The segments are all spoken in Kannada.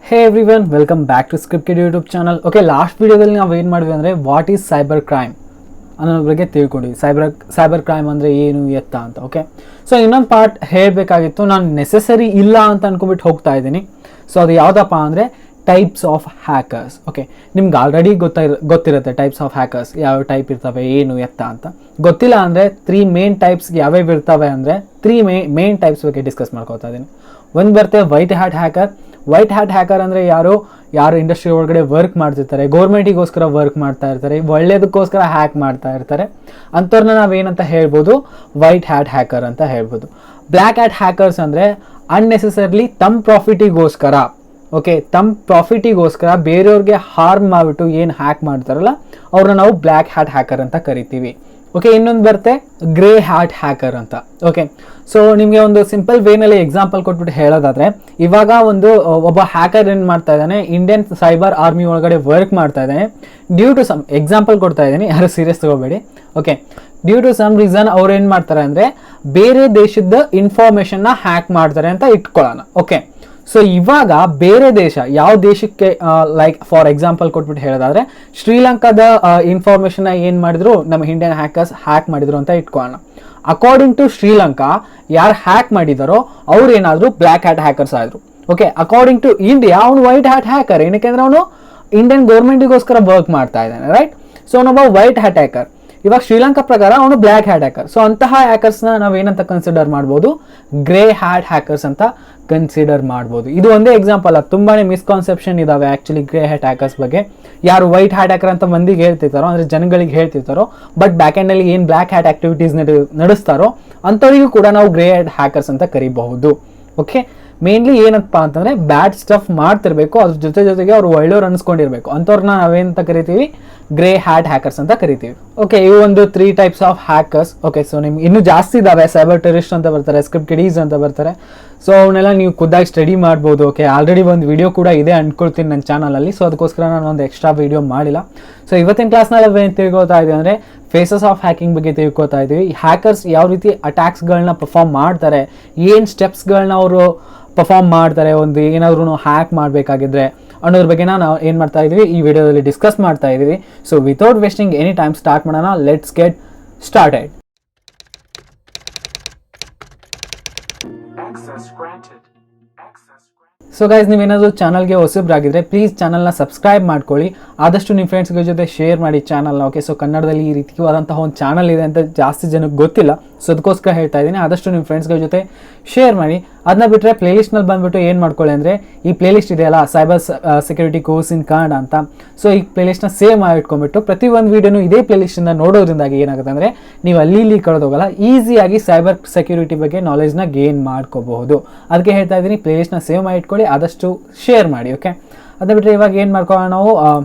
Hey everyone, welcome back to script kid YouTube channel. Okay, last ವೀಡಿಯೋದಲ್ಲಿ ನಾವು ಏನು ಮಾಡಿದ್ವಿ ಅಂದರೆ ವಾಟ್ ಈಸ್ ಸೈಬರ್ ಕ್ರೈಮ್ ಅನ್ನೋದ್ರ ಬಗ್ಗೆ ತಿಳ್ಕೊಂಡಿವಿ. ಸೈಬರ್ ಕ್ರೈಮ್ ಅಂದರೆ ಏನು ಎತ್ತ ಅಂತ. ಓಕೆ, ಸೊ ಇನ್ನೊಂದು ಪಾರ್ಟ್ ಹೇಳಬೇಕಾಗಿತ್ತು, ನಾನು ನೆಸೆಸರಿ ಇಲ್ಲ ಅಂತ ಅನ್ಕೊಂಬಿಟ್ಟು ಹೋಗ್ತಾ ಇದ್ದೀನಿ. ಸೊ ಅದು ಯಾವುದಪ್ಪ ಅಂದರೆ ಟೈಪ್ಸ್ ಆಫ್ ಹ್ಯಾಕರ್ಸ್. ಓಕೆ, ನಿಮ್ಗೆ ಆಲ್ರೆಡಿ ಗೊತ್ತಿರುತ್ತೆ ಟೈಪ್ಸ್ ಆಫ್ ಹ್ಯಾಕರ್ಸ್ ಯಾವ ಟೈಪ್ ಇರ್ತವೆ, ಏನು ಎತ್ತ ಅಂತ. ಗೊತ್ತಿಲ್ಲ ಅಂದರೆ 3 ಮೇನ್ ಟೈಪ್ಸ್ ಯಾವ್ಯಾವ ಇರ್ತವೆ ಅಂದರೆ 3 ಮೇನ್ ಟೈಪ್ಸ್ ಬಗ್ಗೆ ಡಿಸ್ಕಸ್ ಮಾಡ್ಕೊತಾ ಇದ್ದೀನಿ. ಒಂದು ಬರುತ್ತೆ white hat hacker. White hat hacker ಅಂದರೆ ಯಾರು ಇಂಡಸ್ಟ್ರಿ ಒಳಗಡೆ ವರ್ಕ್ ಮಾಡ್ತಿರ್ತಾರೆ, ಗೌರ್ಮೆಂಟಿಗೋಸ್ಕರ ವರ್ಕ್ ಮಾಡ್ತಾ ಇರ್ತಾರೆ, ಒಳ್ಳೇದಕ್ಕೋಸ್ಕರ ಹ್ಯಾಕ್ ಮಾಡ್ತಾ ಇರ್ತಾರೆ, ಅಂಥವ್ರನ್ನ ನಾವೇನಂತ ಹೇಳ್ಬೋದು, ವೈಟ್ ಹ್ಯಾಟ್ ಹ್ಯಾಕರ್ ಅಂತ ಹೇಳ್ಬೋದು. ಬ್ಲ್ಯಾಕ್ ಹ್ಯಾಟ್ ಹ್ಯಾಕರ್ಸ್ ಅಂದರೆ ಅನ್ನೆಸೆಸರ್ಲಿ ತಮ್ಮ ಪ್ರಾಫಿಟಿಗೋಸ್ಕರ, ಓಕೆ, ತಮ್ಮ ಪ್ರಾಫಿಟಿಗೋಸ್ಕರ ಬೇರೆಯವ್ರಿಗೆ ಹಾರ್ಮ್ ಮಾಡಿಬಿಟ್ಟು ಏನು ಹ್ಯಾಕ್ ಮಾಡ್ತಾರಲ್ಲ ಅವ್ರನ್ನ ನಾವು ಬ್ಲ್ಯಾಕ್ ಹ್ಯಾಟ್ ಹ್ಯಾಕರ್ ಅಂತ ಕರಿತೀವಿ. ಓಕೆ, ಇನ್ನೊಂದು ಬರುತ್ತೆ ಗ್ರೇ ಹ್ಯಾಟ್ ಹ್ಯಾಕರ್ ಅಂತ. ಓಕೆ, ಸೊ ನಿಮಗೆ ಒಂದು ಸಿಂಪಲ್ ವೇನಲ್ಲಿ ಎಕ್ಸಾಂಪಲ್ ಕೊಟ್ಬಿಟ್ಟು ಹೇಳೋದಾದ್ರೆ, ಇವಾಗ ಒಬ್ಬ ಹ್ಯಾಕರ್ ಏನು ಮಾಡ್ತಾ ಇದ್ದಾನೆ, ಇಂಡಿಯನ್ ಸೈಬರ್ ಆರ್ಮಿ ಒಳಗಡೆ ವರ್ಕ್ ಮಾಡ್ತಾ ಇದ್ದಾನೆ. ಡ್ಯೂ ಟು ಸಮ್ ಎಕ್ಸಾಂಪಲ್ ಕೊಡ್ತಾ ಇದ್ದೀನಿ, ಯಾರು ಸೀರಿಯಸ್ ತಗೋಬೇಡಿ. Okay, due to some reason ಅವ್ರು ಏನು ಮಾಡ್ತಾರೆ ಅಂದರೆ ಬೇರೆ ದೇಶದ ಇನ್ಫಾರ್ಮೇಷನ್ನ ಹ್ಯಾಕ್ ಮಾಡ್ತಾರೆ ಅಂತ ಇಟ್ಕೊಳ್ಳೋಣ. ಓಕೆ, ಸೊ ಇವಾಗ ಬೇರೆ ದೇಶ ಯಾವ ದೇಶಕ್ಕೆ, ಲೈಕ್ ಫಾರ್ ಎಕ್ಸಾಂಪಲ್ ಕೊಟ್ಬಿಟ್ಟು ಹೇಳೋದಾದ್ರೆ ಶ್ರೀಲಂಕಾದ ಇನ್ಫಾರ್ಮೇಷನ್ನ ಏನು ಮಾಡಿದ್ರು ನಮ್ಮ ಇಂಡಿಯನ್ ಹ್ಯಾಕರ್ಸ್ ಹ್ಯಾಕ್ ಮಾಡಿದ್ರು ಅಂತ ಇಟ್ಕೊಳ್ಳೋಣ. ಅಕಾರ್ಡಿಂಗ್ ಟು ಶ್ರೀಲಂಕಾ ಯಾರು ಹ್ಯಾಕ್ ಮಾಡಿದಾರೋ ಅವ್ರು ಏನಾದರೂ ಬ್ಲ್ಯಾಕ್ ಹ್ಯಾಟ್ ಹ್ಯಾಕರ್ಸ್ ಆದರು. ಓಕೆ, ಅಕಾರ್ಡಿಂಗ್ ಟು ಇಂಡಿಯಾ ಅವನು ವೈಟ್ ಹ್ಯಾಟ್ ಹ್ಯಾಕರ್. ಏನಕ್ಕೆ ಅಂದರೆ ಅವನು ಇಂಡಿಯನ್ ಗೌರ್ಮೆಂಟಿಗೋಸ್ಕರ ವರ್ಕ್ ಮಾಡ್ತಾ ಇದ್ದಾನೆ, ರೈಟ್? ಸೊ ಅವನೊಬ್ಬ ವೈಟ್ ಹ್ಯಾಟ್ ಹ್ಯಾಕರ್. ಇವಾಗ ಶ್ರೀಲಂಕಾ ಪ್ರಕಾರ ಅವನು ಬ್ಲ್ಯಾಕ್ ಹ್ಯಾಟ್ ಹ್ಯಾಕರ್. ಸೊ ಅಂತಹ ಹ್ಯಾಕರ್ಸ್ನ ನಾವೇನಂತ ಕನ್ಸಿಡರ್ ಮಾಡ್ಬೋದು, ಗ್ರೇ ಹ್ಯಾಟ್ ಹ್ಯಾಕರ್ಸ್ ಅಂತ ಕನ್ಸಿಡರ್ ಮಾಡ್ಬೋದು. ಇದು ಒಂದೇ ಎಕ್ಸಾಂಪಲ್ ಅಲ್ಲ, ತುಂಬಾ ಮಿಸ್ಕಾನ್ಸೆಪ್ಷನ್ ಇದಾವೆ ಆ್ಯಕ್ಚುಲಿ ಗ್ರೇ ಹ್ಯಾಟ್ ಹ್ಯಾಕರ್ಸ್ ಬಗ್ಗೆ. ಯಾರು ವೈಟ್ ಹ್ಯಾಟ್ ಹ್ಯಾಕರ್ ಅಂತ ಮಂದಿಗೆ ಹೇಳ್ತಿರ್ತಾರೋ, ಅಂದರೆ ಜನಗಳಿಗೆ ಹೇಳ್ತಿರ್ತಾರೋ, ಬಟ್ ಬ್ಯಾಕ್ ಎಂಡಲ್ಲಿ ಏನು ಬ್ಲ್ಯಾಕ್ ಹ್ಯಾಟ್ ಆಕ್ಟಿವಿಟೀಸ್ ನಡೆಸ್ತಾರೋ ಅಂಥವರಿಗೂ ಕೂಡ ನಾವು ಗ್ರೇ ಹ್ಯಾಟ್ ಹ್ಯಾಕರ್ಸ್ ಅಂತ ಕರಿಬಹುದು. ಓಕೆ, ಮೇನ್ಲಿ ಏನಪ್ಪ ಅಂತಂದರೆ ಬ್ಯಾಡ್ ಸ್ಟಫ್ ಮಾಡ್ತಿರ್ಬೇಕು, ಅದ್ರ ಜೊತೆಗೆ ಅವ್ರು ಒಳ್ಳೆಯವ್ರು ಅನ್ಸ್ಕೊಂಡಿರ್ಬೇಕು, ಅಂಥವ್ರನ್ನ ನಾವೇನಂತ ಕರಿತೀವಿ, ಗ್ರೇ ಹ್ಯಾಟ್ ಹ್ಯಾಕರ್ಸ್ ಅಂತ ಕರಿತೀವಿ. ಓಕೆ, ಇವು ಒಂದು 3 types of hackers. Okay, so ನಿಮ್ಗೆ ಇನ್ನೂ ಜಾಸ್ತಿ ಇದಾವೆ. ಸೈಬರ್ ಟೆರರಿಸ್ಟ್ ಅಂತ ಬರ್ತಾರೆ, ಸ್ಕ್ರಿಪ್ಟ್ ಕಿಡೀಸ್ ಅಂತ ಬರ್ತಾರೆ. ಸೊ ಅವನ್ನೆಲ್ಲ ನೀವು ಖುದ್ದಾಗಿ ಸ್ಟಡಿ ಮಾಡ್ಬೋದು. ಓಕೆ, ಆಲ್ರೆಡಿ ಒಂದು ವಿಡಿಯೋ ಕೂಡ ಇದೆ ಅನ್ಕೊಳ್ತೀನಿ ನನ್ನ ಚಾನಲಲ್ಲಿ. ಸೊ ಅದಕ್ಕೋಸ್ಕರ ನಾನು ಒಂದು ಎಕ್ಸ್ಟ್ರಾ ವಿಡಿಯೋ ಮಾಡಿಲ್ಲ. ಸೊ ಇವತ್ತಿನ ಕ್ಲಾಸ್ನಲ್ಲಿ ಏನು ತಿಳ್ಕೊತಾ ಇದ್ದೀವಿ ಅಂದರೆ ಫೇಸಸ್ ಆಫ್ ಹ್ಯಾಕಿಂಗ್ ಬಗ್ಗೆ ತಿಳ್ಕೊತಾ ಇದ್ದೀವಿ. ಹ್ಯಾಕರ್ಸ್ ಯಾವ ರೀತಿ ಅಟ್ಯಾಕ್ಸ್ಗಳನ್ನ ಪರ್ಫಾರ್ಮ್ ಮಾಡ್ತಾರೆ, ಏನು ಸ್ಟೆಪ್ಸ್ಗಳನ್ನ ಅವರು ಪರ್ಫಾರ್ಮ್ ಮಾಡ್ತಾರೆ ಒಂದು ಏನಾದ್ರೂ ಹ್ಯಾಕ್ ಮಾಡಬೇಕಾಗಿದ್ರೆ ಅನ್ನೋದ್ರ ಬಗ್ಗೆ ನಾವು ಏನು ಮಾಡ್ತಾ ಇದ್ದೀವಿ, ಈ ವಿಡಿಯೋದಲ್ಲಿ ಡಿಸ್ಕಸ್ ಮಾಡ್ತಾ ಇದ್ದೀವಿ. So without wasting any time start ಮಾಡೋಣ. Let's get started. So guys, ನೀವೇನಾದರೂ ಚಾನಲ್ಗೆ ಹೊಸಬ್ರಾಗಿದ್ದರೆ ಪ್ಲೀಸ್ ಚಾನಲ್ನ ಸಬ್ಸ್ಕ್ರೈಬ್ ಮಾಡ್ಕೊಳ್ಳಿ. ಆದಷ್ಟು ನಿಮ್ಮ ಫ್ರೆಂಡ್ಸ್ಗಳ ಜೊತೆ ಶೇರ್ ಮಾಡಿ ಚಾನಲ್ನ. ಓಕೆ, ಸೊ ಕನ್ನಡದಲ್ಲಿ ಈ ರೀತಿಯಾದಂತಹ ಒಂದು ಚಾನಲ್ ಇದೆ ಅಂತ ಜಾಸ್ತಿ ಜನಕ್ಕೆ ಗೊತ್ತಿಲ್ಲ. ಸೊ ಅದಕ್ಕೋಸ್ಕರ ಹೇಳ್ತಾ ಇದ್ದೀನಿ, ಆದಷ್ಟು ನಿಮ್ಮ ಫ್ರೆಂಡ್ಸ್ಗಳ ಜೊತೆ ಶೇರ್ ಮಾಡಿ. ಅದನ್ನ ಬಿಟ್ಟರೆ ಪ್ಲೇಲಿಸ್ಟ್ನಲ್ಲಿ ಬಂದುಬಿಟ್ಟು ಏನು ಮಾಡ್ಕೊಳ್ಳಿ ಅಂದರೆ, ಈ ಪ್ಲೇಲಿಸ್ಟ್ ಇದೆಯಲ್ಲ cyber security course in Kannada ಅಂತ. ಸೊ ಈ ಪ್ಲೇಲಿಸ್ಟ್ನ ಸೇವ್ ಮಾಡಿ ಇಟ್ಕೊಂಡ್ಬಿಟ್ಟು ಪ್ರತಿ ಒಂದು ವೀಡಿಯೋನು ಇದೇ ಪ್ಲೇಲಿಸ್ಟಿಂದ ನೋಡೋದ್ರಿಂದಾಗಿ ಏನಾಗುತ್ತೆ ಅಂದರೆ ನೀವು ಅಲ್ಲಿ ಕಳೆದೋಗಲ್ಲ, ಈಸಿಯಾಗಿ ಸೈಬರ್ ಸೆಕ್ಯೂರಿಟಿ ಬಗ್ಗೆ ನಾಲೆಜ್ನ ಗೇನ್ ಮಾಡ್ಕೋಬಹುದು. ಅದಕ್ಕೆ ಹೇಳ್ತಾ ಇದ್ದೀನಿ, ಪ್ಲೇಲಿಸ್ಟ್ನ ಸೇವ್ ಮಾಡಿ ಇಟ್ಕೊಳ್ಳಿ, ಆದಷ್ಟು ಶೇರ್ ಮಾಡಿ. ಓಕೆ, ಅದನ್ನ ಬಿಟ್ಟರೆ ಇವಾಗ ಏನು ಮಾಡ್ಕೊಳ್ಳೋಣ ನಾವು.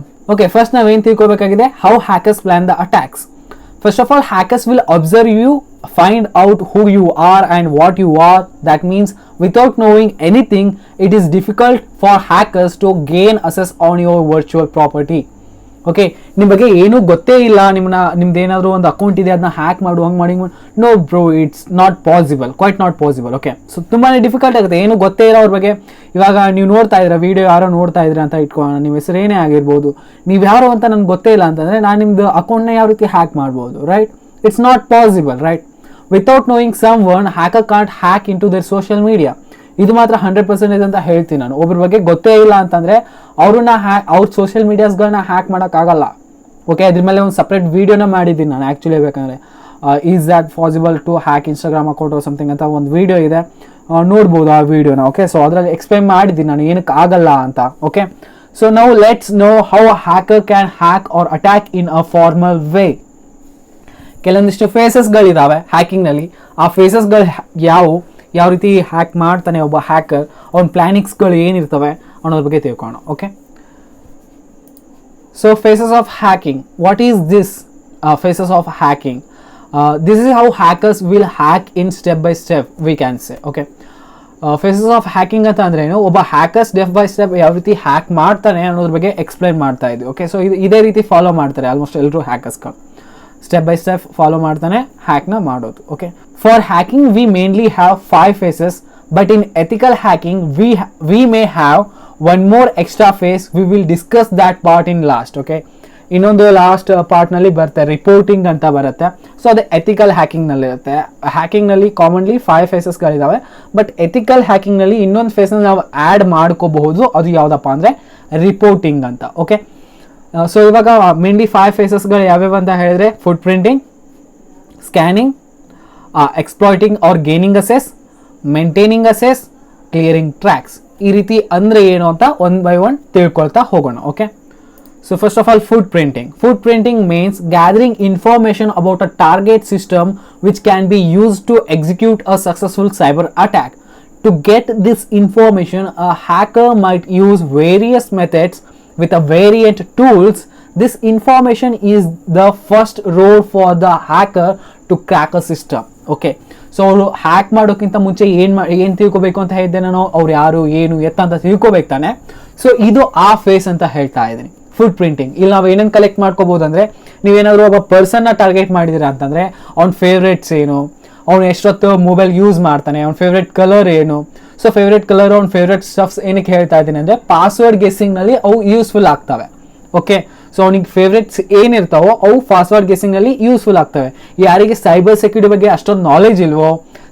ಓಕೆ, ಫಸ್ಟ್ ನಾವೇನು ತಿಳ್ಕೊಬೇಕಾಗಿದೆ, how hackers plan the attacks. First of all, hackers will observe you, find out who you are and what you are. That means without knowing anything, it is difficult for hackers to gain access on your virtual property. Okay, ನಿಮ್ಮ ಬಗ್ಗೆ ಏನೂ ಗೊತ್ತೇ ಇಲ್ಲ, ನಿಮ್ದೇನಾದರೂ ಒಂದು ಅಕೌಂಟ್ ಇದೆ ಅದನ್ನ ಹ್ಯಾಕ್ ಮಾಡು, ಹಂಗೆ ಮಾಡಿ. No bro, it's not possible, quite not possible. Okay, so ತುಂಬಾ ಡಿಫಿಕಲ್ಟ್ ಆಗುತ್ತೆ ಏನೂ ಗೊತ್ತೇ ಇರೋ ಅವ್ರ ಬಗ್ಗೆ. ಇವಾಗ ನೀವು ನೋಡ್ತಾ ಇದ್ದೀರಾ ವಿಡಿಯೋ, ಯಾರೋ ನೋಡ್ತಾ ಇದ್ದೀರಾ ಅಂತ ಇಟ್ಕೊಳ್ಳೋಣ, ನಿಮ್ಮ ಹೆಸರು ಏನೇ ಆಗಿರ್ಬೋದು, ನೀವು ಯಾರು ಅಂತ ನನಗೆ ಗೊತ್ತೇ ಇಲ್ಲ ಅಂತಂದರೆ ನಾನು ನಿಮ್ಮದು ಅಕೌಂಟ್ನ ಯಾವ ರೀತಿ ಹ್ಯಾಕ್ ಮಾಡ್ಬೋದು, right? It's not possible, right? Without knowing someone, hacker can't hack in to their social media. ಇದು ಮಾತ್ರ 100% ಅಂತ ಹೇಳ್ತೀನಿ ನಾನು. ಒಬ್ಬರ ಬಗ್ಗೆ ಗೊತ್ತೇ ಇಲ್ಲ ಅಂತಂದರೆ ಅವ್ರ ಸೋಷಿಯಲ್ ಮೀಡಿಯಾಸ್ಗಳನ್ನ ಹ್ಯಾಕ್ ಮಾಡೋಕ್ಕಾಗಲ್ಲ. ಓಕೆ, ಅದ್ರ ಮೇಲೆ ಒಂದು ಸಪ್ರೇಟ್ ವೀಡಿಯೋನ ಮಾಡಿದ್ದೀನಿ ನಾನು ಆ್ಯಕ್ಚುಲಿ. ಬೇಕಂದರೆ is that possible to hack Instagram account something ಅಂತ ಒಂದು ವೀಡಿಯೋ ಇದೆ, ನೋಡ್ಬೋದು ಆ ವೀಡಿಯೋನ. ಓಕೆ, ಸೊ ಅದರಲ್ಲಿ ಎಕ್ಸ್ಪ್ಲೈನ್ ಮಾಡಿದ್ದೀನಿ ನಾನು ಏನಕ್ಕೆ ಆಗಲ್ಲ ಅಂತ. ಓಕೆ, ಸೊ ನಾವು let's know how hacker can hack or attack in a formal way. ಕೆಲವೊಂದಿಷ್ಟು ಫೇಸಸ್ಗಳಿದ್ದಾವೆ ಹ್ಯಾಕಿಂಗ್ನಲ್ಲಿ. ಆ ಫೇಸಸ್ಗಳು ಯಾವ ರೀತಿ ಹ್ಯಾಕ್ ಮಾಡ್ತಾನೆ ಒಬ್ಬ ಹ್ಯಾಕರ್, ಅವ್ನ ಪ್ಲಾನಿಂಗ್ಸ್ಗಳು ಏನಿರ್ತವೆ ಅನ್ನೋದ್ರ ಬಗ್ಗೆ ತಿಳ್ಕೊಳ್ಳೋಣ. Okay, so phases of hacking. What is this phases of hacking? This is how hackers will hack in step by step, we can say. Okay, phases of hacking ಅಂತ ಅಂದ್ರೆ ಏನು, ಒಬ್ಬ ಹ್ಯಾಕರ್ ಸ್ಟೆಪ್ ಬೈ ಸ್ಟೆಪ್ ಯಾವ ರೀತಿ ಹ್ಯಾಕ್ ಮಾಡ್ತಾನೆ ಅನ್ನೋದ್ರ ಬಗ್ಗೆ ಎಕ್ಸ್ಪ್ಲೈನ್ ಮಾಡ್ತಾ ಇದ್ವಿ. ಓಕೆ, ಸೊ ಇದೇ ರೀತಿ ಫಾಲೋ ಮಾಡ್ತಾರೆ ಆಲ್ಮೋಸ್ಟ್ ಎಲ್ಲರೂ ಹ್ಯಾಕರ್ಸ್ಗಳು. ಸ್ಟೆಪ್ ಬೈ ಸ್ಟೆಪ್ ಫಾಲೋ ಮಾಡ್ತಾನೆ ಹ್ಯಾಕ್ನ ಮಾಡೋದು. Okay, for hacking we mainly have 5 phases, but in ethical hacking we may have one more extra phase, we will discuss that part in last. Okay, ಇನ್ನೊಂದು ಲಾಸ್ಟ್ ಪಾರ್ಟ್ನಲ್ಲಿ ಬರುತ್ತೆ ರಿಪೋರ್ಟಿಂಗ್ ಅಂತ ಬರುತ್ತೆ. ಸೊ ಅದು ಎಥಿಕಲ್ ಹ್ಯಾಕಿಂಗ್ನಲ್ಲಿ ಇರುತ್ತೆ. ಹ್ಯಾಕಿಂಗ್ನಲ್ಲಿ ಕಾಮನ್ಲಿ 5 ಫೇಸಸ್ಗಳಿದ್ದಾವೆ, ಬಟ್ ಎಥಿಕಲ್ ಹ್ಯಾಕಿಂಗ್ನಲ್ಲಿ ಇನ್ನೊಂದು ಫೇಸ್ನ ನಾವು ಆ್ಯಡ್ ಮಾಡ್ಕೋಬಹುದು. ಅದು ಯಾವುದಪ್ಪ ಅಂದರೆ ರಿಪೋರ್ಟಿಂಗ್ ಅಂತ. ಓಕೆ, ಸೊ ಇವಾಗ ಮೇನ್ಲಿ 5 ಫೇಸಸ್ಗಳು ಯಾವ್ಯಾವ ಅಂತ ಹೇಳಿದ್ರೆ footprinting, scanning, exploiting or gaining access, maintaining access, clearing tracks. ಈ ರೀತಿ ಅಂದರೆ ಏನು ಅಂತ ಒನ್ ಬೈ ಒನ್ ತಿಳ್ಕೊಳ್ತಾ ಹೋಗೋಣ. Okay, so first of all, footprinting. Footprinting means gathering information about a target system which can be used to execute a successful cyber attack. To get this information, a hacker might use various methods with a variant tools. This information is the first road for the hacker to crack a system. Okay, so ಅವರು ಹ್ಯಾಕ್ ಮಾಡೋಕ್ಕಿಂತ ಮುಂಚೆ ಏನು ತಿಳ್ಕೊಬೇಕು ಅಂತ ಹೇಳಿದ್ದೆ ನಾನು, ಅವ್ರು ಯಾರು ಏನು ಎತ್ತ ಅಂತ ತಿಳ್ಕೊಬೇಕು ತಾನೆ. ಸೊ ಇದು ಆ ಫೇಸ್ ಅಂತ ಹೇಳ್ತಾ ಇದ್ದೀನಿ, ಫುಟ್ ಪ್ರಿಂಟಿಂಗ್. ಇಲ್ಲಿ ನಾವು ಏನೇನು ಕಲೆಕ್ಟ್ ಮಾಡ್ಕೋಬಹುದು ಅಂದರೆ, ನೀವೇನಾದರೂ ಒಬ್ಬ ಪರ್ಸನ್ನ ಟಾರ್ಗೆಟ್ ಮಾಡಿದ್ದೀರಾ ಅಂತಂದರೆ ಅವ್ನ ಫೇವ್ರೇಟ್ಸ್ ಏನು, ಅವ್ನು ಎಷ್ಟೊತ್ತು ಮೊಬೈಲ್ ಯೂಸ್ ಮಾಡ್ತಾನೆ, ಅವ್ನ ಫೇವ್ರೇಟ್ ಕಲರ್ ಏನು. ಸೊ ಫೇವ್ರೇಟ್ ಕಲರ್, ಅವ್ನ ಫೇವ್ರೇಟ್ ಸ್ಟಫ್ಸ್ ಏನಕ್ಕೆ ಹೇಳ್ತಾ ಇದ್ದೀನಿ ಅಂದರೆ, ಪಾಸ್ವರ್ಡ್ ಗೆಸ್ಸಿಂಗ್ನಲ್ಲಿ ಅವು ಯೂಸ್ಫುಲ್ ಆಗ್ತವೆ. ಓಕೆ, ಸೊ ಅವ್ನಿಗೆ ಫೇವ್ರೇಟ್ಸ್ ಏನಿರ್ತಾವೋ ಅವು ಪಾಸ್ವರ್ಡ್ ಗೆಸ್ಸಿಂಗಲ್ಲಿ ಯೂಸ್ಫುಲ್ ಆಗ್ತವೆ. ಯಾರಿಗೆ ಸೈಬರ್ ಸೆಕ್ಯೂರಿಟಿ ಬಗ್ಗೆ ಅಷ್ಟೊಂದು ನಾಲೆಜ್ ಇಲ್ವೋ,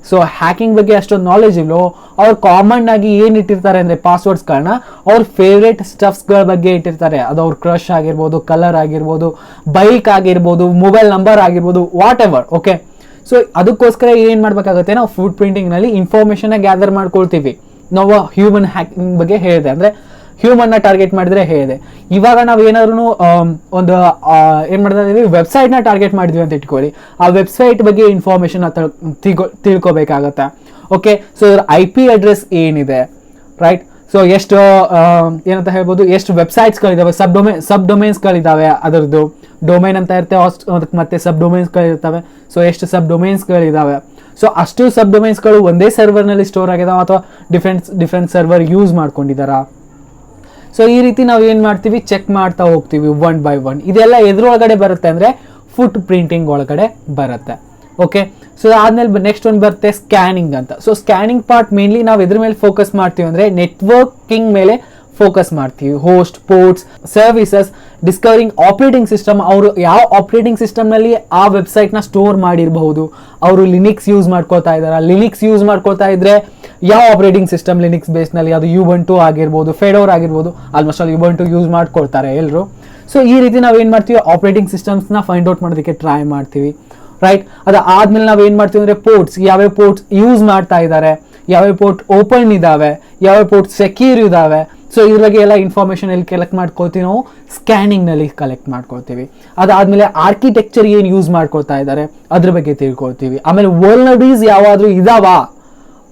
ಸೊ ಹ್ಯಾಕಿಂಗ್ ಬಗ್ಗೆ ಅಷ್ಟೊಂದು ನಾಲೆಜ್ ಇಲ್ವೋ, ಅವ್ರು ಕಾಮನ್ ಆಗಿ ಏನು ಇಟ್ಟಿರ್ತಾರೆ ಅಂದರೆ ಪಾಸ್ವರ್ಡ್ಸ್ಗಳನ್ನ ಅವ್ರ ಫೇವ್ರೇಟ್ ಸ್ಟಫ್ಸ್ಗಳ ಬಗ್ಗೆ ಇಟ್ಟಿರ್ತಾರೆ. ಅದು ಅವ್ರ ಕ್ರಶ್ ಆಗಿರ್ಬೋದು, ಕಲರ್ ಆಗಿರ್ಬೋದು, ಬೈಕ್ ಆಗಿರ್ಬೋದು, ಮೊಬೈಲ್ ನಂಬರ್ ಆಗಿರ್ಬೋದು, ವಾಟ್ ಎವರ್. ಓಕೆ, ಸೊ ಅದಕ್ಕೋಸ್ಕರ ಏನು ಮಾಡಬೇಕಾಗುತ್ತೆ, ನಾವು ಫುಟ್ ಪ್ರಿಂಟಿಂಗ್ನಲ್ಲಿ ಇನ್ಫಾರ್ಮೇಷನ್ನ ಗ್ಯಾದರ್ ಮಾಡ್ಕೊಳ್ತೀವಿ. ನಾವು ಹ್ಯೂಮನ್ ಹ್ಯಾಕಿಂಗ್ ಬಗ್ಗೆ ಹೇಳಿದೆ, ಅಂದರೆ ಹ್ಯೂಮನ್ನ ಟಾರ್ಗೆಟ್ ಮಾಡಿದ್ರೆ ಹೇಳಿದೆ. ಇವಾಗ ನಾವು ಏನಾದ್ರು ಒಂದು ಏನು ಮಾಡ್ತಾ ಇದ್ದೀವಿ, ವೆಬ್ಸೈಟ್ನ ಟಾರ್ಗೆಟ್ ಮಾಡಿದ್ವಿ ಅಂತ ಇಟ್ಕೊಳ್ಳಿ, ಆ ವೆಬ್ಸೈಟ್ ಬಗ್ಗೆ ಇನ್ಫಾರ್ಮೇಷನ್ ತಿಳ್ಕೊಬೇಕಾಗತ್ತೆ. ಓಕೆ, ಸೊ IP ಅಡ್ರೆಸ್ ಏನಿದೆ, ರೈಟ್. ಸೊ ಎಷ್ಟು ಏನಂತ ಹೇಳ್ಬೋದು, ಎಷ್ಟು ವೆಬ್ಸೈಟ್ಸ್ಗಳಿದ್ದಾವೆ, ಸಬ್ ಡೊಮೇನ್ಸ್ಗಳಿದ್ದಾವೆ, ಅದರದ್ದು ಡೊಮೈನ್ ಅಂತ ಇರುತ್ತೆ, ಅದಕ್ಕೆ ಮತ್ತೆ ಸಬ್ ಡೊಮೇನ್ಸ್ಗಳಿರ್ತವೆ. ಸೊ ಎಷ್ಟು ಸಬ್ ಡೊಮೇನ್ಸ್ಗಳಿದ್ದಾವೆ, ಸೊ ಅಷ್ಟು ಸಬ್ ಡೊಮೇನ್ಸ್ಗಳು ಒಂದೇ ಸರ್ವರ್ನಲ್ಲಿ ಸ್ಟೋರ್ ಆಗಿದಾವೆ ಅಥವಾ ಡಿಫ್ರೆಂಟ್ ಸರ್ವರ್ ಯೂಸ್ ಮಾಡ್ಕೊಂಡಿದ್ದಾರಾ. ಸೊ ಈ ರೀತಿ ನಾವು ಏನು ಮಾಡ್ತೀವಿ, ಚೆಕ್ ಮಾಡ್ತಾ ಹೋಗ್ತೀವಿ ಒನ್ ಬೈ ಒನ್. ಇದೆಲ್ಲ ಎದ್ರೊಳಗಡೆ ಬರುತ್ತೆ ಅಂದರೆ ಫುಟ್ ಪ್ರಿಂಟಿಂಗ್ ಒಳಗಡೆ ಬರುತ್ತೆ. ಓಕೆ, ಸೊ ಆದ್ಮೇಲೆ ನೆಕ್ಸ್ಟ್ ಒಂದು ಬರುತ್ತೆ ಸ್ಕ್ಯಾನಿಂಗ್ ಅಂತ. ಸೊ ಸ್ಕ್ಯಾನಿಂಗ್ ಪಾರ್ಟ್ ಮೇನ್ಲಿ ನಾವು ಎದ್ರ ಮೇಲೆ ಫೋಕಸ್ ಮಾಡ್ತೀವಿ ಅಂದರೆ ನೆಟ್ವರ್ಕಿಂಗ್ ಮೇಲೆ ಫೋಕಸ್ ಮಾಡ್ತೀವಿ. Host, ports, services, discovering operating system. ಅವರು ಯಾವ ಆಪರೇಟಿಂಗ್ ಸಿಸ್ಟಮ್ನಲ್ಲಿ ಆ ವೆಬ್ಸೈಟ್ನ ಸ್ಟೋರ್ ಮಾಡಿರಬಹುದು, ಅವರು ಲಿನಿಕ್ಸ್ ಯೂಸ್ ಮಾಡ್ಕೊಳ್ತಾ ಇದ್ದಾರೆ. ಲಿನಿಕ್ಸ್ ಯೂಸ್ ಮಾಡ್ಕೊಳ್ತಾ ಇದ್ರೆ ಯಾವ ಆಪರೇಟಿಂಗ್ ಸಿಸ್ಟಮ್ ಲಿನಿಕ್ಸ್ ಬೇಸ್ನಲ್ಲಿ, ಅದು ಯುಬಂಟು ಆಗಿರ್ಬೋದು, ಫೆಡೋರ್ ಆಗಿರ್ಬೋದು, ಆಲ್ಮೋಸ್ಟ್ ಆಲ್ ಯುಬಂಟು ಯೂಸ್ ಮಾಡ್ಕೊಳ್ತಾರೆ ಎಲ್ಲರೂ. ಸೊ ಈ ರೀತಿ ನಾವು ಏನು ಮಾಡ್ತೀವಿ, ಆಪರೇಟಿಂಗ್ ಸಿಸ್ಟಮ್ಸ್ನ ಫೈಂಡ್ ಔಟ್ ಮಾಡೋದಕ್ಕೆ ಟ್ರೈ ಮಾಡ್ತೀವಿ, ರೈಟ್. ಅದಾದ್ಮೇಲೆ ನಾವು ಏನು ಮಾಡ್ತೀವಿ ಅಂದರೆ ಪೋರ್ಟ್ಸ್, ಯಾವ್ಯಾವ ಪೋರ್ಟ್ಸ್ ಯೂಸ್ ಮಾಡ್ತಾ ಇದ್ದಾರೆ, ಯಾವ್ಯಾವ ಪೋರ್ಟ್ ಓಪನ್ ಇದ್ದಾವೆ, ಯಾವ್ಯಾವ ಪೋರ್ಟ್ ಸೆಕ್ಯೂರ್ ಇದ್ದಾವೆ. ಸೊ ಇದ್ರ ಬಗ್ಗೆ ಎಲ್ಲ ಇನ್ಫಾರ್ಮೇಷನ್ ಎಲ್ಲಿ ಕಲೆಕ್ಟ್ ಮಾಡ್ಕೊಳ್ತೀವಿ, ನಾವು ಸ್ಕ್ಯಾನಿಂಗ್ನಲ್ಲಿ ಕಲೆಕ್ಟ್ ಮಾಡ್ಕೊಳ್ತೀವಿ. ಅದಾದಮೇಲೆ ಆರ್ಕಿಟೆಕ್ಚರ್ ಏನು ಯೂಸ್ ಮಾಡ್ಕೊಳ್ತಾ ಇದ್ದಾರೆ ಅದ್ರ ಬಗ್ಗೆ ತಿಳ್ಕೊಳ್ತೀವಿ. ಆಮೇಲೆ ವಲ್ನರಬಿಲಿಟೀಸ್ ಯಾವಾದರೂ ಇದಾವಾ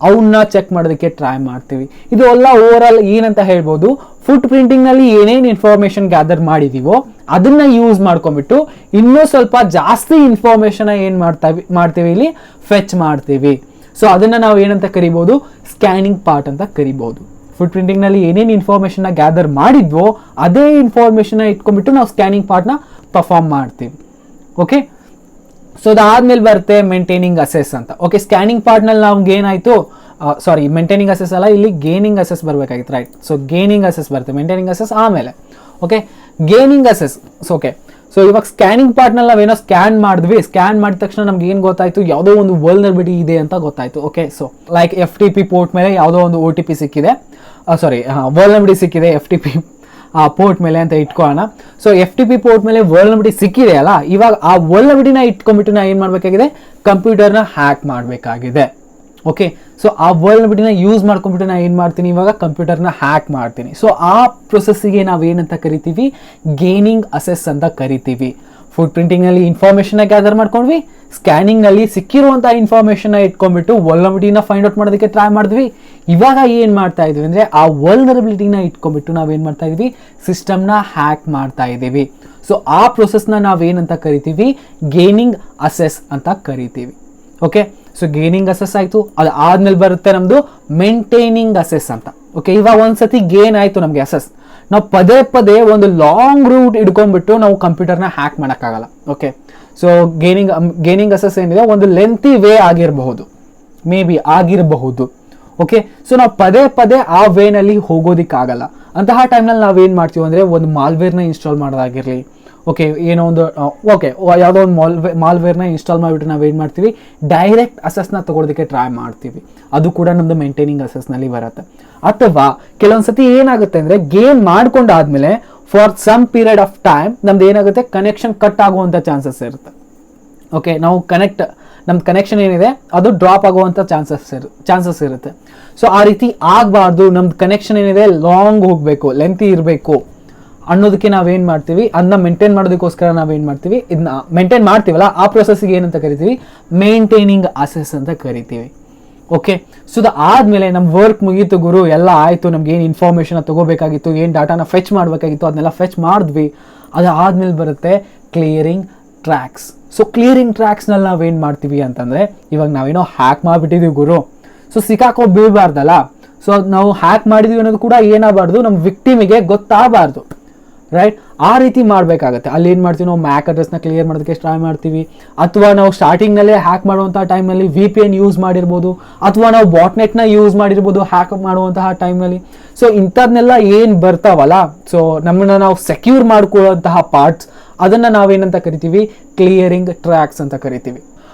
ಅವನ್ನ ಚೆಕ್ ಮಾಡೋದಕ್ಕೆ ಟ್ರೈ ಮಾಡ್ತೀವಿ. ಇದು ಎಲ್ಲ ಓವರ್ ಆಲ್ ಏನಂತ ಹೇಳ್ಬೋದು, ಫುಟ್ ಪ್ರಿಂಟಿಂಗ್ನಲ್ಲಿ ಏನೇನು ಇನ್ಫಾರ್ಮೇಷನ್ ಗ್ಯಾದರ್ ಮಾಡಿದೀವೋ ಅದನ್ನ ಯೂಸ್ ಮಾಡ್ಕೊಂಡ್ಬಿಟ್ಟು ಇನ್ನೂ ಸ್ವಲ್ಪ ಜಾಸ್ತಿ ಇನ್ಫಾರ್ಮೇಷನ್ ಏನು ಮಾಡ್ತೀವಿ ಇಲ್ಲಿ ಫೆಚ್ ಮಾಡ್ತೀವಿ. ಸೊ ಅದನ್ನು ನಾವು ಏನಂತ ಕರಿಬೋದು, ಸ್ಕ್ಯಾನಿಂಗ್ ಪಾರ್ಟ್ ಅಂತ ಕರಿಬೋದು. ಫುಟ್ ಪ್ರಿಂಟಿಂಗ್ನಲ್ಲಿ ಏನೇನು ಇನ್ಫಾರ್ಮೇಷನ್ನ ಗ್ಯಾದರ್ ಮಾಡಿದ್ವೋ ಅದೇ ಇನ್ಫಾರ್ಮೇಷನ್ನ ಇಟ್ಕೊಂಡ್ಬಿಟ್ಟು ನಾವು ಸ್ಕ್ಯಾನಿಂಗ್ ಪಾರ್ಟ್ನ ಪರ್ಫಾರ್ಮ್ ಮಾಡ್ತೀವಿ. ಓಕೆ, ಸೊ ಅದಾದ್ಮೇಲೆ ಬರುತ್ತೆ ಮೇಂಟೈನಿಂಗ್ ಅಸೆಸ್ ಅಂತ. ಓಕೆ, ಸ್ಕ್ಯಾನಿಂಗ್ ಪಾರ್ಟ್ನಲ್ಲಿ ನಮ್ಗೆ ಏನಾಯಿತು, ಸಾರಿ ಮೇಂಟೈನಿಂಗ್ ಅಸೆಸ್ ಅಲ್ಲ, ಇಲ್ಲಿ ಗೇನಿಂಗ್ ಅಸೆಸ್ ಬರಬೇಕಾಗಿತ್ತು, ರೈಟ್. ಸೊ ಗೇನಿಂಗ್ ಅಸೆಸ್ ಬರುತ್ತೆ, ಮೇಂಟೈನಿಂಗ್ ಅಸೆಸ್ ಆಮೇಲೆ. Okay, gaining assess. Okay, so ಇವಾಗ ಸ್ಕ್ಯಾನಿಂಗ್ ಪಾರ್ಟ್ನಲ್ಲಿ ನಾವೇನೋ ಸ್ಕ್ಯಾನ್ ಮಾಡಿದ್ವಿ, ಸ್ಕ್ಯಾನ್ ಮಾಡಿದ ತಕ್ಷಣ ನಮ್ಗೆ ಏನು ಗೊತ್ತಾಯಿತು, ಯಾವುದೋ ಒಂದು ವಲ್ನರಬಿಲಿಟಿ ಇದೆ ಅಂತ ಗೊತ್ತಾಯಿತು. Okay, so like FTP port ಮೇಲೆ ಯಾವುದೋ ಒಂದು OTP ಸಿಕ್ಕಿದೆ, ವಲ್ನರಬಿಲಿಟಿ ಸಿಕ್ಕಿದೆ FTP ಪೋರ್ಟ್ ಮೇಲೆ ಅಂತ ಇಟ್ಕೊಳ್ಳೋಣ. ಸೊ FTP ಪೋರ್ಟ್ ಮೇಲೆ ವಲ್ನರಬಿಲಿಟಿ ಸಿಕ್ಕಿದೆ ಅಲ್ಲ, ಇವಾಗ ಆ ವಲ್ನರಬಿಲಿಟಿನ ಇಟ್ಕೊಂಡ್ಬಿಟ್ಟು ನಾ ಏನು ಮಾಡಬೇಕಾಗಿದೆ, ಕಂಪ್ಯೂಟರ್ನ ಹ್ಯಾಕ್ ಮಾಡಬೇಕಾಗಿದೆ. ಓಕೆ, ಸೊ ಆ ವಲ್ನರಬಿಲಿಟಿನ ಯೂಸ್ ಮಾಡ್ಕೊಂಡ್ಬಿಟ್ಟು ನಾನು ಏನು ಮಾಡ್ತೀನಿ, ಇವಾಗ ಕಂಪ್ಯೂಟರ್ನ ಹ್ಯಾಕ್ ಮಾಡ್ತೀನಿ. ಸೊ ಆ ಪ್ರೊಸೆಸ್ಸಿಗೆ ನಾವು ಏನಂತ ಕರಿತೀವಿ, ಗೇನಿಂಗ್ ಅಸೆಸ್ ಅಂತ ಕರಿತೀವಿ. ಫುಟ್ ಪ್ರಿಂಟಿಂಗ್ನಲ್ಲಿ ಇನ್ಫಾರ್ಮೇಷನ್ನ ಗ್ಯಾದರ್ ಮಾಡ್ಕೊಂಡ್ವಿ, ಸ್ಕ್ಯಾನಿಂಗ್ನಲ್ಲಿ ಸಿಕ್ಕಿರುವಂಥ ಇನ್ಫಾರ್ಮೇಷನ್ನ ಇಟ್ಕೊಂಡ್ಬಿಟ್ಟು ವಲ್ನರಬಿಲಿಟಿನ ಫೈಂಡ್ ಔಟ್ ಮಾಡೋದಕ್ಕೆ ಟ್ರೈ ಮಾಡಿದ್ವಿ. ಇವಾಗ ಏನು ಮಾಡ್ತಾ ಇದ್ವಿ ಅಂದರೆ ಆ ವಲ್ನರಬಿಲಿಟಿನ ಇಟ್ಕೊಂಡ್ಬಿಟ್ಟು ನಾವೇನು ಮಾಡ್ತಾ ಇದ್ವಿ, ಸಿಸ್ಟಮ್ನ ಹ್ಯಾಕ್ ಮಾಡ್ತಾ ಇದ್ದೀವಿ. ಸೊ ಆ ಪ್ರೊಸೆಸ್ನ ನಾವೇನಂತ ಕರಿತೀವಿ, ಗೇನಿಂಗ್ ಅಸೆಸ್ ಅಂತ ಕರಿತೀವಿ. ಓಕೆ, ಸೊ ಗೇನಿಂಗ್ ಅಸೆಸ್ ಆಯಿತು. ಅದು ಆದ್ಮೇಲೆ ಬರುತ್ತೆ ನಮ್ಮದು ಮೇಂಟೈನಿಂಗ್ ಅಸೆಸ್ ಅಂತ. ಓಕೆ, ಇವಾಗ ಒಂದ್ಸತಿ ಗೇನ್ ಆಯಿತು ನಮಗೆ ಅಸೆಸ್, ನಾವು ಪದೇ ಪದೇ ಒಂದು ಲಾಂಗ್ ರೂಟ್ ಹಿಡ್ಕೊಂಡ್ಬಿಟ್ಟು ನಾವು ಕಂಪ್ಯೂಟರ್ನ ಹ್ಯಾಕ್ ಮಾಡೋಕ್ಕಾಗಲ್ಲ. ಓಕೆ, ಸೊ ಗೇನಿಂಗ್ ಅಸೆಸ್ ಏನಿದೆ ಒಂದು ಲೆಂತಿ ವೇ ಆಗಿರಬಹುದು, ಮೇ ಬಿ ಆಗಿರಬಹುದು. ಓಕೆ, ಸೊ ನಾವು ಪದೇ ಪದೇ ಆ ವೇನಲ್ಲಿ ಹೋಗೋದಿಕ್ಕಾಗಲ್ಲ. ಅಂತಹ ಟೈಮ್ನಲ್ಲಿ ನಾವೇನು ಮಾಡ್ತೀವಿ ಅಂದರೆ ಒಂದು ಮಾಲ್ವೇರ್ನ ಇನ್ಸ್ಟಾಲ್ ಮಾಡೋದಾಗಿರಲಿ, ಓಕೆ ಏನೋ ಒಂದು ಯಾವುದೋ ಒಂದು ಮಾಲ್ವೇರ್ನ ಇನ್ಸ್ಟಾಲ್ ಮಾಡಿಬಿಟ್ಟು ನಾವೇನು ಮಾಡ್ತೀವಿ, ಡೈರೆಕ್ಟ್ ಅಸೆಸ್ನ ತೊಗೊಳೋದಕ್ಕೆ ಟ್ರೈ ಮಾಡ್ತೀವಿ. ಅದು ಕೂಡ ನಮ್ಮದು ಮೇಂಟೈನಿಂಗ್ ಅಸೆಸ್ನಲ್ಲಿ ಬರುತ್ತೆ. ಅಥವಾ ಕೆಲವೊಂದು ಸತಿ ಏನಾಗುತ್ತೆ ಅಂದರೆ ಗೇಮ್ ಮಾಡ್ಕೊಂಡಾದ್ಮೇಲೆ for some period of time ನಮ್ದು ಏನಾಗುತ್ತೆ, ಕನೆಕ್ಷನ್ ಕಟ್ ಆಗುವಂಥ ಚಾನ್ಸಸ್ ಇರುತ್ತೆ. ಓಕೆ, ನಮ್ಮ ಕನೆಕ್ಷನ್ ಏನಿದೆ ಅದು ಡ್ರಾಪ್ ಆಗುವಂಥ ಚಾನ್ಸಸ್ ಇರುತ್ತೆ. ಸೊ ಆ ರೀತಿ ಆಗಬಾರ್ದು, ನಮ್ದು ಕನೆಕ್ಷನ್ ಏನಿದೆ ಲಾಂಗ್ ಹೋಗಬೇಕು, ಲೆಂತಿ ಇರಬೇಕು ಅನ್ನೋದಕ್ಕೆ ನಾವೇನು ಮಾಡ್ತೀವಿ, ಅದನ್ನ ಮೇಂಟೈನ್ ಮಾಡೋದಕ್ಕೋಸ್ಕರ ನಾವೇನು ಮಾಡ್ತೀವಿ, ಇದನ್ನ ಮೇಂಟೈನ್ ಮಾಡ್ತೀವಲ್ಲ ಆ ಪ್ರೊಸೆಸ್ಗೆ ಏನಂತ ಕರಿತೀವಿ, ಮೇಂಟೈನಿಂಗ್ ಅಸೆಸ್ ಅಂತ ಕರಿತೀವಿ. ಓಕೆ, ಸೊ ಆದಮೇಲೆ ನಮ್ಮ ವರ್ಕ್ ಮುಗೀತು ಗುರು, ಎಲ್ಲ ಆಯಿತು, ನಮ್ಗೆ ಏನು ಇನ್ಫಾರ್ಮೇಷನ್ ತೊಗೋಬೇಕಾಗಿತ್ತು, ಏನು ಡಾಟಾನ ಫೆಚ್ ಮಾಡಬೇಕಾಗಿತ್ತು ಅದನ್ನೆಲ್ಲ ಫೆಚ್ ಮಾಡಿದ್ವಿ. ಅದು ಆದಮೇಲೆ ಬರುತ್ತೆ ಕ್ಲಿಯರಿಂಗ್ ಟ್ರ್ಯಾಕ್ಸ್. ಸೊ ಕ್ಲಿಯರಿಂಗ್ ಟ್ರ್ಯಾಕ್ಸ್ನಲ್ಲಿ ನಾವೇನು ಮಾಡ್ತೀವಿ ಅಂತಂದರೆ, ಇವಾಗ ನಾವೇನೋ ಹ್ಯಾಕ್ ಮಾಡಿಬಿಟ್ಟಿದ್ದೀವಿ ಗುರು, ಸೊ ಸಿಕ್ಕಾಕೋ ಬೀಳಬಾರ್ದಲ್ಲ. ಸೊ ನಾವು ಹ್ಯಾಕ್ ಮಾಡಿದ್ವಿ ಅನ್ನೋದು ಕೂಡ ಏನಾಗಬಾರ್ದು, ನಮ್ಮ ವಿಕ್ಟಿಮಿಗೆ ಗೊತ್ತಾಗಬಾರ್ದು, ರೈಟ್? ಆ ರೀತಿ ಮಾಡಬೇಕಾಗತ್ತೆ. ಅಲ್ಲಿ ಏನು ಮಾಡ್ತೀವಿ, ನಾವು ಮ್ಯಾಕ್ ಅಡ್ರೆಸ್ನ ಕ್ಲಿಯರ್ ಮಾಡೋದಕ್ಕೆ ಟ್ರೈ ಮಾಡ್ತೀವಿ, ಅಥವಾ ನಾವು ಸ್ಟಾರ್ಟಿಂಗ್ನಲ್ಲೇ ಹ್ಯಾಕ್ ಮಾಡುವಂಥ ಟೈಮ್ನಲ್ಲಿ VPN ಯೂಸ್ ಮಾಡಿರ್ಬೋದು, ಅಥವಾ ನಾವು ಬಾಟ್ನೆಟ್ನ ಯೂಸ್ ಮಾಡಿರ್ಬೋದು ಹ್ಯಾಕ್ ಮಾಡುವಂತಹ ಟೈಮ್ನಲ್ಲಿ. ಸೊ ಇಂಥದ್ನೆಲ್ಲ ಏನು ಬರ್ತಾವಲ್ಲ, ಸೊ ನಮ್ಮನ್ನು ನಾವು ಸೆಕ್ಯೂರ್ ಮಾಡ್ಕೊಳ್ಳುವಂತಹ ಪಾರ್ಟ್ಸ್, ಅದನ್ನು ನಾವೇನಂತ ಕರಿತೀವಿ, ಕ್ಲಿಯರಿಂಗ್ ಟ್ರ್ಯಾಕ್ಸ್ ಅಂತ ಕರಿತೀವಿ.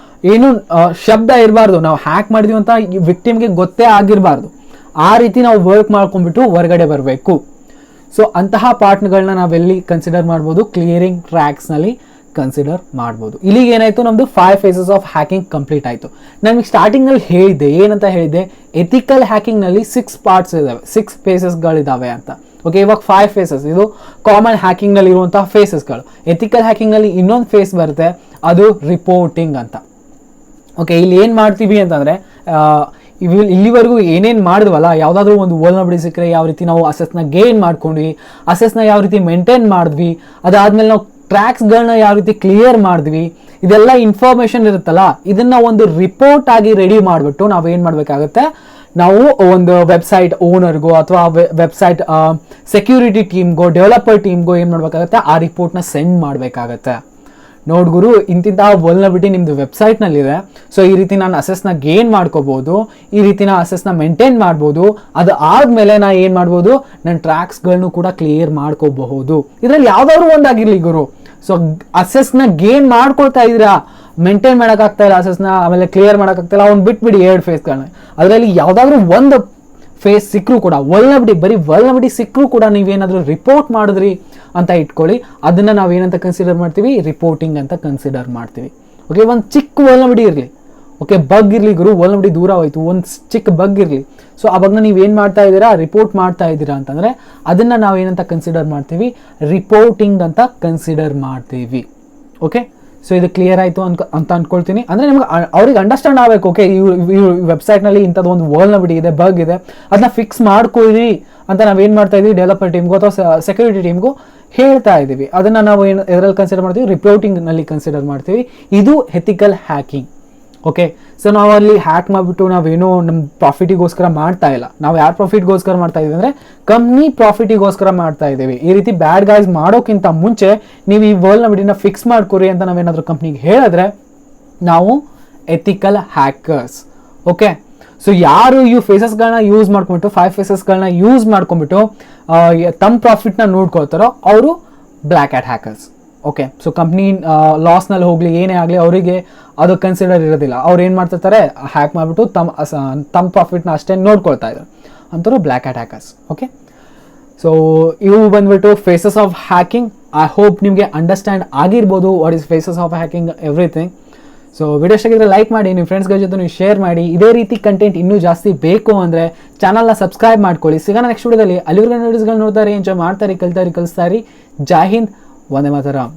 ಏನು ಶಬ್ದ ಇರಬಾರ್ದು, ನಾವು ಹ್ಯಾಕ್ ಮಾಡಿದೀವಿ ಅಂತ ವಿಕ್ಟಿಮ್ಗೆ ಗೊತ್ತೇ ಆಗಿರಬಾರ್ದು. ಆ ರೀತಿ ನಾವು ವರ್ಕ್ ಮಾಡ್ಕೊಂಡ್ಬಿಟ್ಟು ಹೊರಗಡೆ ಬರಬೇಕು. ಸೊ ಅಂತಹ ಪಾರ್ಟ್ಗಳನ್ನ ನಾವೆಲ್ಲಿ ಕನ್ಸಿಡರ್ ಮಾಡ್ಬೋದು, ಕ್ಲಿಯರಿಂಗ್ ಟ್ರ್ಯಾಕ್ಸ್ನಲ್ಲಿ ಕನ್ಸಿಡರ್ ಮಾಡ್ಬೋದು. ಇಲ್ಲಿಗೆ ಏನಾಯಿತು, ನಮ್ಮದು 5 phases ಆಫ್ ಹ್ಯಾಕಿಂಗ್ ಕಂಪ್ಲೀಟ್ ಆಯಿತು. ನಮಗೆ ಸ್ಟಾರ್ಟಿಂಗಲ್ಲಿ ಹೇಳಿದ್ದೆ, ಏನಂತ ಹೇಳಿದ್ದೆ, ಎಥಿಕಲ್ ಹ್ಯಾಕಿಂಗ್ನಲ್ಲಿ 6 parts ಇದ್ದಾವೆ, 6 phases ಅಂತ. ಓಕೆ, ಇವಾಗ 5 phases, ಇದು ಕಾಮನ್ ಹ್ಯಾಕಿಂಗ್ನಲ್ಲಿ ಇರುವಂತಹ ಫೇಸಸ್ಗಳು. ಎಥಿಕಲ್ ಹ್ಯಾಕಿಂಗ್ನಲ್ಲಿ ಇನ್ನೊಂದು ಫೇಸ್ ಬರುತ್ತೆ, ಅದು ರಿಪೋರ್ಟಿಂಗ್ ಅಂತ. ಓಕೆ, ಇಲ್ಲಿ ಏನು ಮಾಡ್ತೀವಿ ಅಂತಂದರೆ, ಇಲ್ಲಿವರೆಗೂ ಏನೇನು ಮಾಡಿದ್ವಲ್ಲ, ಯಾವುದಾದ್ರೂ ಒಂದು ವಲ್ನರಬಿಲಿಟಿ ಸಿಕ್ಕರೆ ಯಾವ ರೀತಿ ನಾವು ಅಸೆಸ್ನ ಗೇನ್ ಮಾಡ್ಕೊಂಡ್ವಿ, ಅಸೆಸ್ನ ಯಾವ ರೀತಿ ಮೇಂಟೈನ್ ಮಾಡಿದ್ವಿ, ಅದಾದಮೇಲೆ ನಾವು ಟ್ರ್ಯಾಕ್ಸ್ಗಳನ್ನ ಯಾವ ರೀತಿ ಕ್ಲಿಯರ್ ಮಾಡಿದ್ವಿ, ಇದೆಲ್ಲ ಇನ್ಫಾರ್ಮೇಷನ್ ಇರುತ್ತಲ್ಲ, ಇದನ್ನು ಒಂದು ರಿಪೋರ್ಟ್ ಆಗಿ ರೆಡಿ ಮಾಡಿಬಿಟ್ಟು ನಾವೇನು ಮಾಡಬೇಕಾಗತ್ತೆ, ನಾವು ಒಂದು ವೆಬ್ಸೈಟ್ ಓನರ್ಗೋ ಅಥವಾ ವೆಬ್ಸೈಟ್ ಸೆಕ್ಯೂರಿಟಿ ಟೀಮ್ಗೋ ಡೆವಲಪರ್ ಟೀಮ್ಗೋ ಏನು ಮಾಡಬೇಕಾಗತ್ತೆ, ಆ ರಿಪೋರ್ಟ್ನ ಸೆಂಡ್ ಮಾಡಬೇಕಾಗತ್ತೆ. ನೋಡ್ ಗುರು, ಇಂತಿಂಥ ವಲ್ನರಬಿಲಿಟಿ ನಿಮ್ಮದು ವೆಬ್ಸೈಟ್ನಲ್ಲಿದೆ, ಸೊ ಈ ರೀತಿ ನಾನು ಅಸೆಸ್ನ ಗೇನ್ ಮಾಡ್ಕೋಬೋದು, ಈ ರೀತಿ ನಾನು ಅಸೆಸ್ನ ಮೇಂಟೈನ್ ಮಾಡ್ಬೋದು, ಅದು ಆದಮೇಲೆ ನಾನು ಏನು ಮಾಡ್ಬೋದು, ನನ್ನ ಟ್ರ್ಯಾಕ್ಸ್ಗಳನ್ನು ಕೂಡ ಕ್ಲಿಯರ್ ಮಾಡ್ಕೋಬಹುದು. ಇದರಲ್ಲಿ ಯಾವುದಾದ್ರು ಒಂದಾಗಿರಲಿ ಗುರು. ಸೊ ಅಸೆಸ್ನ ಗೇನ್ ಮಾಡ್ಕೊಳ್ತಾ ಇದ್ದೀರಾ, ಮೇಂಟೈನ್ ಮಾಡೋಕ್ಕಾಗ್ತಾ ಇಲ್ಲ ಅಸೆಸ್ನ, ಆಮೇಲೆ ಕ್ಲಿಯರ್ ಮಾಡೋಕ್ಕಾಗ್ತಾಯಿಲ್ಲ, ಅವ್ನು ಬಿಟ್ಬಿಡಿ 2 ಫೇಸ್ಗಳನ್ನ. ಅದರಲ್ಲಿ ಯಾವುದಾದ್ರೂ ಒಂದು ಫೇಸ್ ಸಿಕ್ಕರೂ ಕೂಡ, ಬರೀ ವಲ್ನರಬಿಲಿಟಿ ಸಿಕ್ಕರೂ ಕೂಡ ನೀವೇನಾದರೂ ರಿಪೋರ್ಟ್ ಮಾಡಿದ್ರಿ ಅಂತ ಇಟ್ಕೊಳ್ಳಿ, ಅದನ್ನು ನಾವೇನಂತ ಕನ್ಸಿಡರ್ ಮಾಡ್ತೀವಿ, ರಿಪೋರ್ಟಿಂಗ್ ಅಂತ ಕನ್ಸಿಡರ್ ಮಾಡ್ತೀವಿ. ಓಕೆ, ಒಂದು ಚಿಕ್ಕ ವಲ್ನರಬಿಲಿಟಿ ಇರಲಿ, ಓಕೆ ಬಗ್ ಇರಲಿ ಗುರು, ವಲ್ನರಬಿಲಿಟಿ ದೂರ ಹೋಯ್ತು, ಒಂದು ಚಿಕ್ಕ ಬಗ್ ಇರಲಿ, ಸೊ ಆ ಬಗ್ನ ನೀವೇನು ಮಾಡ್ತಾ ಇದ್ದೀರಾ, ರಿಪೋರ್ಟ್ ಮಾಡ್ತಾ ಇದ್ದೀರಾ ಅಂತಂದರೆ ಅದನ್ನು ನಾವೇನಂತ ಕನ್ಸಿಡರ್ ಮಾಡ್ತೀವಿ, ರಿಪೋರ್ಟಿಂಗ್ ಅಂತ ಕನ್ಸಿಡರ್ ಮಾಡ್ತೀವಿ. ಓಕೆ, ಸೊ ಇದು ಕ್ಲಿಯರ್ ಆಯಿತು ಅಂತ ಅಂದ್ಕೊಳ್ತೀನಿ. ಅಂದರೆ ನಿಮ್ಗೆ ಅವ್ರಿಗೆ ಅಂಡರ್ಸ್ಟ್ಯಾಂಡ್ ಆಗಬೇಕು, ಓಕೆ ಈ ವೆಬ್ಸೈಟ್ನಲ್ಲಿ ಇಂಥದ್ದು ಒಂದು ವಲ್ನರಬಿಲಿಟಿ ಇದೆ, ಬಗ್ ಇದೆ, ಅದನ್ನ ಫಿಕ್ಸ್ ಮಾಡ್ಕೊಳ್ಳಿ ಅಂತ ನಾವೇನು ಮಾಡ್ತಾ ಇದ್ದೀವಿ, ಡೆವಲಪರ್ ಟೀಮ್ಗೋ ಅಥವಾ ಸೆಕ್ಯೂರಿಟಿ ಟೀಮ್ಗೂ ಹೇಳ್ತಾ ಇದ್ದೀವಿ. ಅದನ್ನು ನಾವು ಎದ್ರಲ್ಲಿ ಕನ್ಸಿಡರ್ ಮಾಡ್ತೀವಿ, ರಿಪೋರ್ಟಿಂಗ್ನಲ್ಲಿ ಕನ್ಸಿಡರ್ ಮಾಡ್ತೀವಿ. ಇದು ಎಥಿಕಲ್ ಹ್ಯಾಕಿಂಗ್. ಓಕೆ, ಸೊ ನಾವು ಅಲ್ಲಿ ಹ್ಯಾಕ್ ಮಾಡಿಬಿಟ್ಟು ನಾವೇನೋ ನಮ್ಮ ಪ್ರಾಫಿಟಿಗೋಸ್ಕರ ಮಾಡ್ತಾ ಇಲ್ಲ, ನಾವು ಯಾರು ಪ್ರಾಫಿಟ್ಗೋಸ್ಕರ ಮಾಡ್ತಾ ಇದ್ದೀವಿ ಅಂದರೆ ಕಂಪ್ನಿ ಪ್ರಾಫಿಟಿಗೋಸ್ಕರ ಮಾಡ್ತಾ ಇದ್ದೀವಿ. ಈ ರೀತಿ ಬ್ಯಾಡ್ ಗೈಸ್ ಮಾಡೋಕ್ಕಿಂತ ಮುಂಚೆ ನೀವು ಈ ವಲ್ನರಬಿಲಿಟಿನ ಫಿಕ್ಸ್ ಮಾಡ್ಕೊರಿ ಅಂತ ನಾವೇನಾದರೂ ಕಂಪ್ನಿಗೆ ಹೇಳಿದ್ರೆ ನಾವು ಎಥಿಕಲ್ ಹ್ಯಾಕರ್ಸ್. ಓಕೆ, ಸೊ ಯಾರು ಈ ಫೇಸಸ್ಗಳನ್ನ ಯೂಸ್ ಮಾಡ್ಕೊಂಬಿಟ್ಟು 5 ಫೇಸಸ್ಗಳನ್ನ ಯೂಸ್ ಮಾಡ್ಕೊಂಬಿಟ್ಟು ತಮ್ಮ ಪ್ರಾಫಿಟ್ನ ನೋಡ್ಕೊಳ್ತಾರೋ ಅವರು black hat hackers. Okay, so company ಲಾಸ್ನಲ್ಲಿ ಹೋಗಲಿ ಏನೇ ಆಗಲಿ ಅವರಿಗೆ ಅದು ಕನ್ಸಿಡರ್ ಇರೋದಿಲ್ಲ. ಅವ್ರು ಏನು ಮಾಡ್ತಿರ್ತಾರೆ, ಹ್ಯಾಕ್ ಮಾಡಿಬಿಟ್ಟು ತಮ್ಮ ಪ್ರಾಫಿಟ್ನ ಅಷ್ಟೇ ನೋಡ್ಕೊಳ್ತಾ ಇದ್ದಾರೆ, ಅಂಥವ್ರು black hat hackers. Okay, so ಇವು ಬಂದ್ಬಿಟ್ಟು phases of hacking. I hope ನಿಮಗೆ ಅಂಡರ್ಸ್ಟ್ಯಾಂಡ್ ಆಗಿರ್ಬೋದು what is phases of hacking everything. So video ಇಷ್ಟ ಲೈಕ್ ಮಾಡಿ, ನಿಮ್ಮ ಫ್ರೆಂಡ್ಸ್ಗಳ ಜೊತೆ ನೀವು ಶೇರ್ ಮಾಡಿ. ಇದೇ ರೀತಿ ಕಂಟೆಂಟ್ ಇನ್ನೂ ಜಾಸ್ತಿ ಬೇಕು ಅಂದರೆ ಚಾನಲ್ನ ಸಬ್ಸ್ಕ್ರೈಬ್ ಮಾಡ್ಕೊಳ್ಳಿ. ಸಿಗೋಣ ನೆಕ್ಸ್ಟ್ ವಿಡಿಯೋದಲ್ಲಿ. ಅಲ್ಲಿವರೆಗೂ ವಿಡಿಯೋಸ್ಗಳು ನೋಡ್ತಾರೆ, ಎಂಜಾಯ್ ಮಾಡ್ತಾರೆ, ಕಲಿಸ್ತಾರೆ. ಜೈ ಹಿಂದ್, ವಂದೇ ಮಾತರಂ.